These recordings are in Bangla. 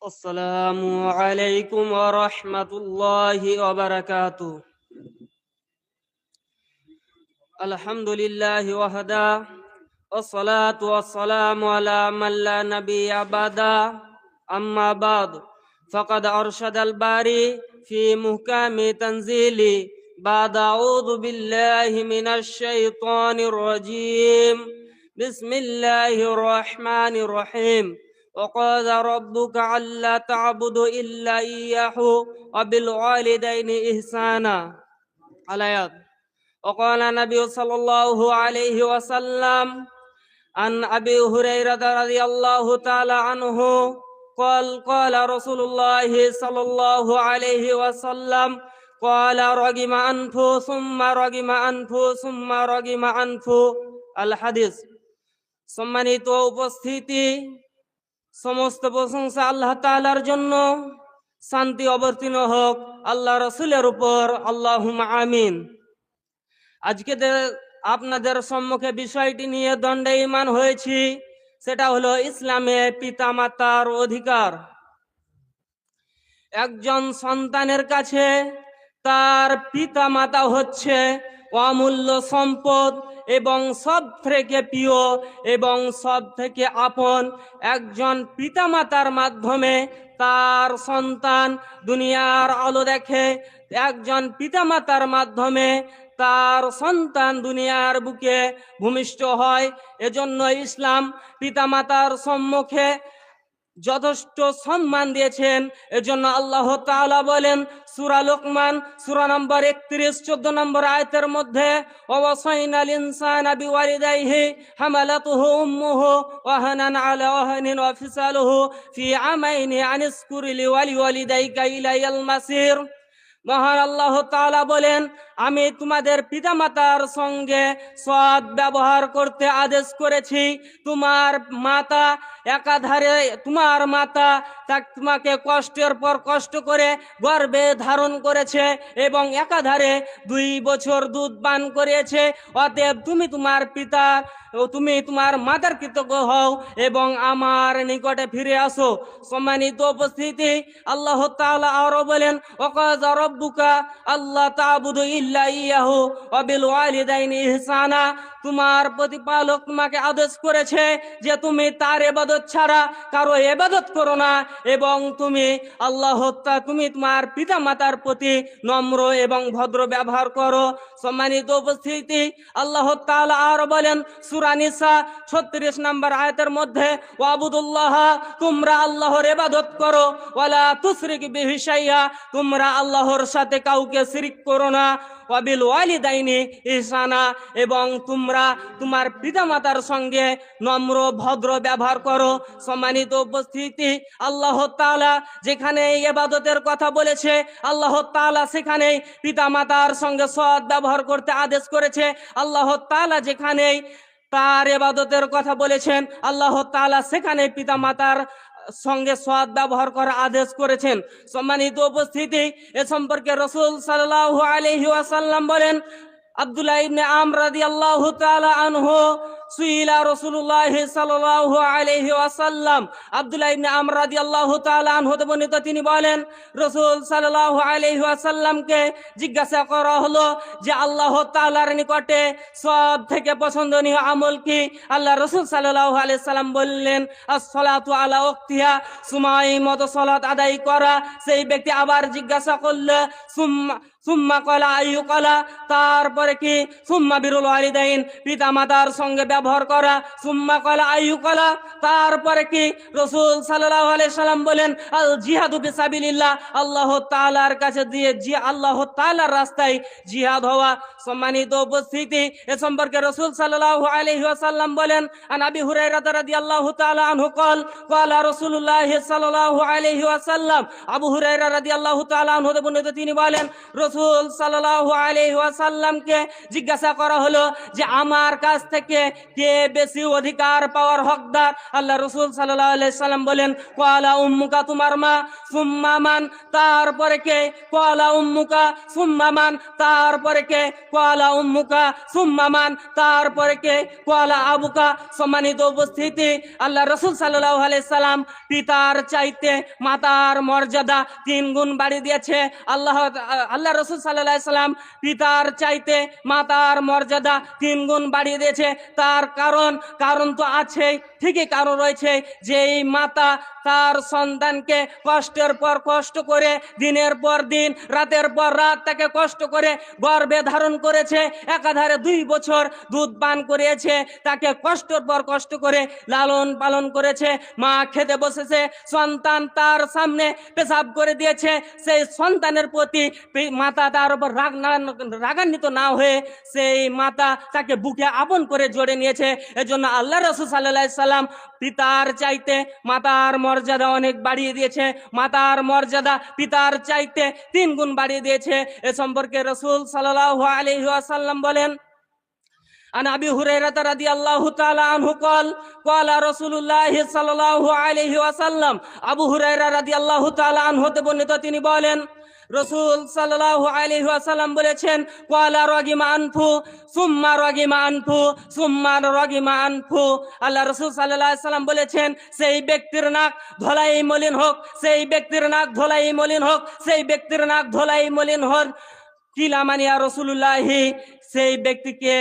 আসসালামু আলাইকুম ওয়া রাহমাতুল্লাহি ওয়া বারাকাতুহু। আলহামদুলিল্লাহি ওয়াহদা ওয়াসসালাতু ওয়াসসালামু আলা মান লা নাবিয়্যা বা'দা আম্মা বা'দ ফাকাদ আরশাদাল বারি ফি মুহকামি তানজিলি বা'দা আউযু বিল্লাহি মিনাশ শাইতানির রাজীম বিসমিল্লাহির রহমানির রহিম وقال ربك ألا تعبدوا إلا إياه وبالوالدين إحسانا الآيات. وقال النبي صلى الله عليه وسلم عن أبي هريرة رضي الله تعالى عنه قال رسول الله صلى الله عليه وسلم قال رغم أنفه ثم رغم أنفه ثم رغم أنفه الحديث. সম্মানিত উপস্থিতি, সমস্ত প্রশংসা আল্লাহ তাআলার জন্য, শান্তি অবতীর্ণ হোক আল্লাহ রাসূলের উপর, আল্লাহুম্মা আমিন। আজকে আপনাদের সম্মুখে বিষয়টি নিয়ে দণ্ডায়মান হয়েছি, সেটা হলো ইসলামে পিতামাতার অধিকার। একজন সন্তানের কাছে তার পিতামাতা হচ্ছে অমূল্য সম্পদ এবং সব থেকে প্রিয় এবং সব থেকে আপন। একজন পিতামাতার মাধ্যমে তার সন্তান দুনিয়ার আলো দেখে, একজন পিতামাতার মাধ্যমে তার সন্তান দুনিয়ার বুকে ভূমিষ্ঠ হয়। এজন্য ইসলাম পিতামাতার সম্মুখে যথেষ্ট সম্মান দিয়েছেন। এজন্য আল্লাহ তাআলা বলেন সূরা লোকমান সূরা নম্বর 31 14 নম্বর আয়াতের মধ্যে, ওয়াসাইনাল ইনসানা বিওয়ালিদাইহি হামালাতুহু উম্মুহু ওয়াহানান আলা ওয়াহানিন ওয়া ফিসালুহু ফি আমাইনি আনিশকুর লিওয়ালিদাইকা ইলাইয়াল মাসির। মহান আল্লাহ তাআলা বলেন, আমি তোমাদের পিতামাতার সঙ্গে সৎ ব্যবহার করতে আদেশ করেছি। তোমার মাতা একাধারে তোমাকে কষ্টের পর কষ্ট করে গর্ভে ধারণ করেছে এবং একাধারে 2 বছর দুধ পান করিয়েছে। অতএব তুমি তোমার মাতার কৃতজ্ঞ হও এবং আমার নিকটে ফিরে আসো। সম্মানিত উপস্থিতি, আল্লাহ তাআলা আরো বলেন, ওয়াকাযা রাব্বুকা আল্লা তা'বুদু ইল্লা ইয়াহু ওয়া বিল ওয়ালিদাইনি ইহসানা। তোমার প্রতিপালক তোমাকে আদেশ করেছে যে তুমি তার ইবাদত ছাড়া কারো ইবাদত করো না এবং তুমি তোমার পিতামাতার প্রতি নম্র এবং ভদ্র ব্যবহার করো। সম্মানিত উপস্থিতি, আল্লাহ তাআলা আরো বলেন সূরা নিসা 36 নম্বর আয়াতের মধ্যে, ওয়াবুদুল্লাহ, তোমরা আল্লাহর ইবাদত করো, ওয়ালা তুশরিক বিহি শাইআ, তোমরা আল্লাহর সাথে কাউকে শিরক করো না, ওয়াবিল ওয়ালিদাইনি ইহসানা, এবং তোমরা তোমার পিতামাতার সঙ্গে নম্র ভদ্র ব্যবহার করো। সম্মানিত উপস্থিতি, আল্লাহ তাআলা যেখানে ইবাদতের কথা বলেছে, আল্লাহ তাআলা সেখানে পিতামাতার সঙ্গে সৎ ব্যবহার করতে আদেশ করেছে। আল্লাহ তাআলা যেখানে তার ইবাদতের কথা বলেছেন, আল্লাহ তাআলা সেখানে পিতামাতার সঙ্গে সৎ ব্যবহার করার আদেশ করেছেন। সম্মানিত উপস্থিতি, এ সম্পর্কে রাসূল সাল্লাল্লাহু আলাইহি ওয়াসাল্লাম বলেন, আব্দুল্লাহ ইবনে আমর রাদিয়াল্লাহু তাআলা আনহু সুইলা রাসূলুল্লাহ সাল্লাল্লাহু আলাইহি ওয়াসাল্লাম। আব্দুল্লাহ ইবনে আমর রাদিয়াল্লাহু তাআলা আনহু হতে বর্ণিত, তিনি বলেন রাসূল সাল্লাল্লাহু আলাইহি ওয়াসাল্লামকে জিজ্ঞাসা করা হলো যে আল্লাহ তাআলার নিকটে সব থেকে পছন্দনীয় আমল কি? আল্লাহ রাসূল সাল্লাল্লাহু আলাইহি সাল্লাম বললেন, আস-সালাতু আলা ওয়াক্তিহা, সময় মতো সালাত আদায় করা। সেই ব্যক্তি আবার জিজ্ঞাসা করলো, সুম্মা ক্বালা আইয়ু ক্বালা, তারপরে কি? সুম্মা বিরুল ওয়ালিদাইন, পিতামাতার সঙ্গে ব্যবহার করা। সুম্মা ক্বালা আইয়ু ক্বালা, তারপরে কি? রাসূল সাল্লাল্লাহু আলাইহি সাল্লাম বলেন, আল জিহাদু ফিসাবিলিল্লাহ, আল্লাহ তাআলার কাছে আল্লাহ তাআলার রাস্তায় জিহাদ হওয়া। সম্মানিত উপস্থিতি, এ সম্পর্কে রাসূল সাল্লাল্লাহু আলাইহি ওয়াসাল্লাম বলেন, আন আবি হুরায়রা রাদিয়াল্লাহু তাআলা আনহু ক্বালা রাসূলুল্লাহ সাল্লাল্লাহু আলাইহি ওয়াসাল্লাম, আবু হুরায়রা রাদিয়াল্লাহু তাআলা আনহু বর্ণিত, তিনি বলেন রাসূল রসুল সাল্লাল্লাহু আলাইহি ওয়াসাল্লামকে জিজ্ঞাসা করা হলো যে আমার কাছ থেকে কে বেশি অধিকার পাওয়ার হকদার। আল্লাহ রসুল সাল্লাল্লাহু আলাইহি সাল্লাম বলেন, ক্বালা উম্মুকা, তোমার মা, সুম্মা মান, তারপরে কে? ক্বালা উম্মুকা সুম্মা মান, তারপরে কে? ক্বালা উম্মুকা সুম্মা মান, তারপরে কে? ক্বালা আবুকা। সম্মানিত উপস্থিতি, আল্লাহ রসুল সাল্লাল্লাহু আলাইহি সাল্লাম পিতার চাইতে মাতার মর্যাদা 3 গুণ বাড়িয়ে দিয়েছে। আল্লাহ রসুল সাল্লাল্লাহু আলাইহি সাল্লাম পিতার চাইতে মাতার মর্যাদা 3 গুণ বাড়িয়ে দিয়েছে। তার কারণ তো আছেই, ঠিকই কারণ রয়েছে, যে এই মাতা তার সন্তানকে কষ্টের পর কষ্ট করে, দিনের পর দিন, রাতের পর রাত তাকে কষ্ট করে গর্ভে ধারণ করেছে, একাধারে 2 বছর দুধ পান করিয়েছে, তাকে কষ্টের পর কষ্ট করে লালন পালন করেছে। মা খেতে বসেছে, সন্তান তার সামনে পেশাব করে দিয়েছে, সেই সন্তানের প্রতি মাতা তার উপর রাগান্বিত না হয়ে সেই মাতা তাকে বুকে আপন করে জড়ে নিয়েছে। এজন্য আল্লাহ রাসূল সাল্লাল্লাহু আলাইহি সাল্লাম পিতার চাইতে মাতার মর্যাদা অনেক বাড়িয়ে দিয়েছে, মাতার মর্যাদা পিতার চাইতে 3 গুণ বাড়িয়ে দিয়েছে। এ সম্পর্কে রাসূল সাল্লাল্লাহু আলাইহি ওয়াসাল্লাম বলেন, عن أبي هريرة رضي الله تعالى عنه قال رسول الله صلى الله عليه وسلم, আবু হুরায়রা রাদিয়াল্লাহু তাআলা আনহু হতে বর্ণিত, তিনি বলেন, রাসূল সাল্লাল্লাহু আলাইহি ওয়াসাল্লাম বলেছেন, ক্বালা রাগিমা আনফু সুম্মা রাগিমা আনফু সুম্মা রাগিমা আনফু। আল্লাহ রাসূল সাল্লাল্লাহু আলাইহি ওয়াসাল্লাম বলেছেন, সেই ব্যক্তির নাক ধোলাই মলিন হোক, সেই ব্যক্তির নাক ধোলাই মলিন হোক, সেই ব্যক্তির নাক ধোলাই মলিন হোক। কিলা মানিয়া রাসূলুল্লাহি, সেই ব্যক্তিকে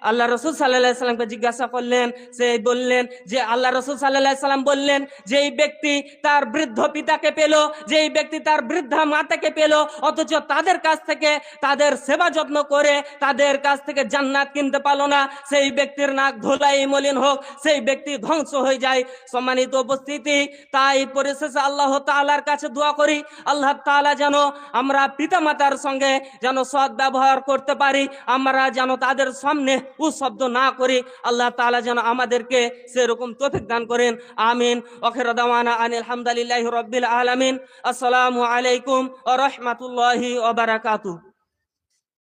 আল্লাহ রসুল সাল্লাল্লাহু আলাইহি সাল্লামকে জিজ্ঞাসা করলেন। সে বললেন যে আল্লাহ রসুল সাল্লাল্লাহু আলাইহি সাল্লাম বললেন, যেই ব্যক্তি তার বৃদ্ধ পিতাকে পেল, যেই ব্যক্তি তার বৃদ্ধা মাতাকে পেল, অথচ তাদের কাছ থেকে তাদের সেবা যত্ন করে তাদের কাছ থেকে জান্নাত কিনতে পারলো না, সেই ব্যক্তির নাক ধোলাই মলিন হোক, সেই ব্যক্তি ধ্বংস হয়ে যায়। সম্মানিত উপস্থিতি, তাই পরিশেষে আল্লাহ তাআলার কাছে দোয়া করি, আল্লাহ তাআলা যেন আমরা পিতা মাতার সঙ্গে যেন সৎ ব্যবহার করতে পারি, আমরা যেন তাদের সামনে শব্দ না করি। আল্লাহ তাআলা যেন আমাদেরকে সেরকম তৌফিক দান করেন। আমিন। আখির দাওয়ানা আনিল হামদুলিল্লাহি রাব্বিল আলামিন। আসসালামু আলাইকুম ওয়া রাহমাতুল্লাহি ওয়া বারাকাতুহু।